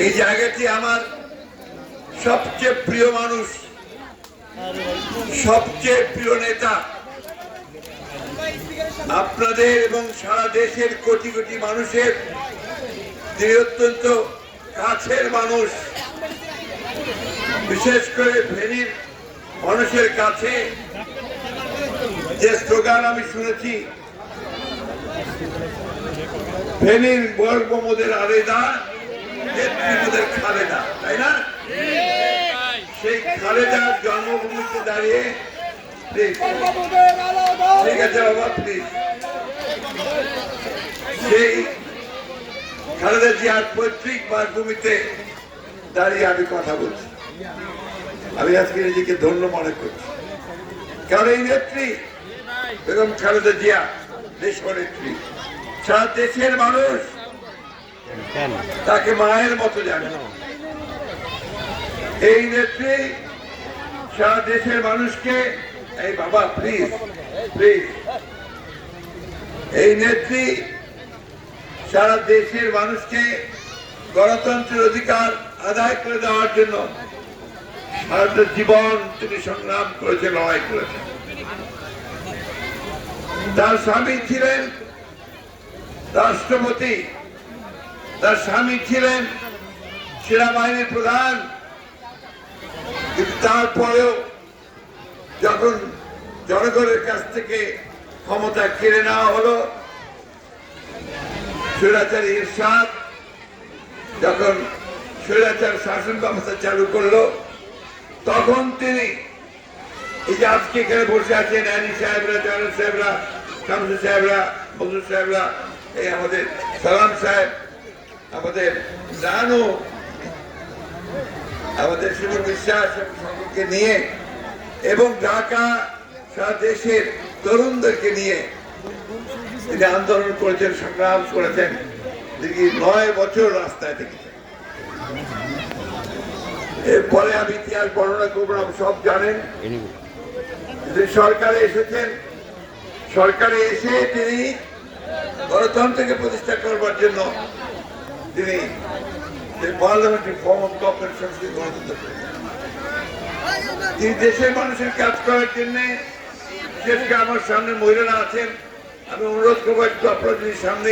এই জায়গাটি আমার সবচেয়ে প্রিয় মানুষ, সবচেয়ে প্রিয় নেতা, আপনাদের এবং সারা দেশের কোটি কোটি মানুষের তিনি অত্যন্ত কাছের মানুষ। বিশেষ করে ফেনীর মানুষের কাছে যে স্লোগান আমি শুনেছি, ফেনীর গর্ব মোদের আরেদা, নেত্রী মোদের খালেদা, তাই না? সেই খালেদার জন্মভূমিতে দাঁড়িয়ে ঠিক আছে বাবা, প্লিজ, সেই খালেদা জিয়ার পৈতৃক বাসভূমিতে দাঁড়িয়ে আমি কথা বলছি। আমি আজকে নিজেকে ধন্য মনে করছি, কারণ এই নেত্রী বেগম খালেদা জিয়া দেশ নেত্রী, সারা দেশের মানুষ তাকে মায়ের মতো জানে। এই নেত্রী সারা দেশের মানুষকে, এই বাবা প্লিজ প্লিজ, এই নেত্রী সারা দেশের মানুষকে গণতন্ত্রের অধিকার আদায় করে দেওয়ার জন্য সারা জীবন তিনি সংগ্রাম করেছেন, লড়াই করেছেন। তার স্বামী ছিলেন রাষ্ট্রপতি, তার স্বামী ছিলেন সেনাবাহিনীর প্রধান, কিন্তু তারপরেও যখন জনগণের কাছ থেকে ক্ষমতা কেড়ে নেওয়া হলো, স্বৈরাচারী এরশাদ যখন স্বৈরাচার শাসন ব্যবস্থা চালু করলো, তখন তিনি এই যে আজকে এখানে বসে আছেন আনি সাহেবরা, জয়নাল সাহেবরা, শামসুর সাহেবরা, মজুর সাহেবরা, এই আমাদের সালাম সাহেব, আমাদের জানো, আমাদের শিবু বিশ্বাস সঙ্গে নিয়ে এবং ঢাকা সারা দেশের তরুণদেরকে নিয়ে তিনি আন্দোলন করেছেন, সংগ্রাম করেছেন, দীর্ঘ 9 বছর রাস্তায় থেকেছেন। এরপরে আমি ইতিহাস বর্ণনা করবো না, সব জানেন। সরকারে এসেছেন, সরকারে এসে তিনি গণতন্ত্রকে প্রতিষ্ঠা করবার জন্য তিনি পার্লামেন্টারি ফর্ম অফ গভর্নমেন্ট সংস্কৃতি গণতন্ত্র করেছেন। তিনি দেশের মানুষের কাজ করার জন্য, বিশেষ করে আমার সামনে মহিলারা আছেন, আমি অনুরোধ করবো একটু আপনারা যদি সামনে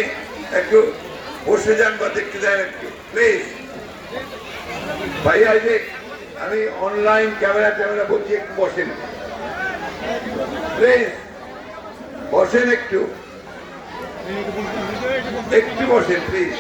একটু বসে যান বা দেখতে দেন একটু প্লিজ। ভাইয়া যে আমি অনলাইন ক্যামেরা বলছি, একটু বসেন প্লিজ, বসেন একটু বসেন প্লিজ।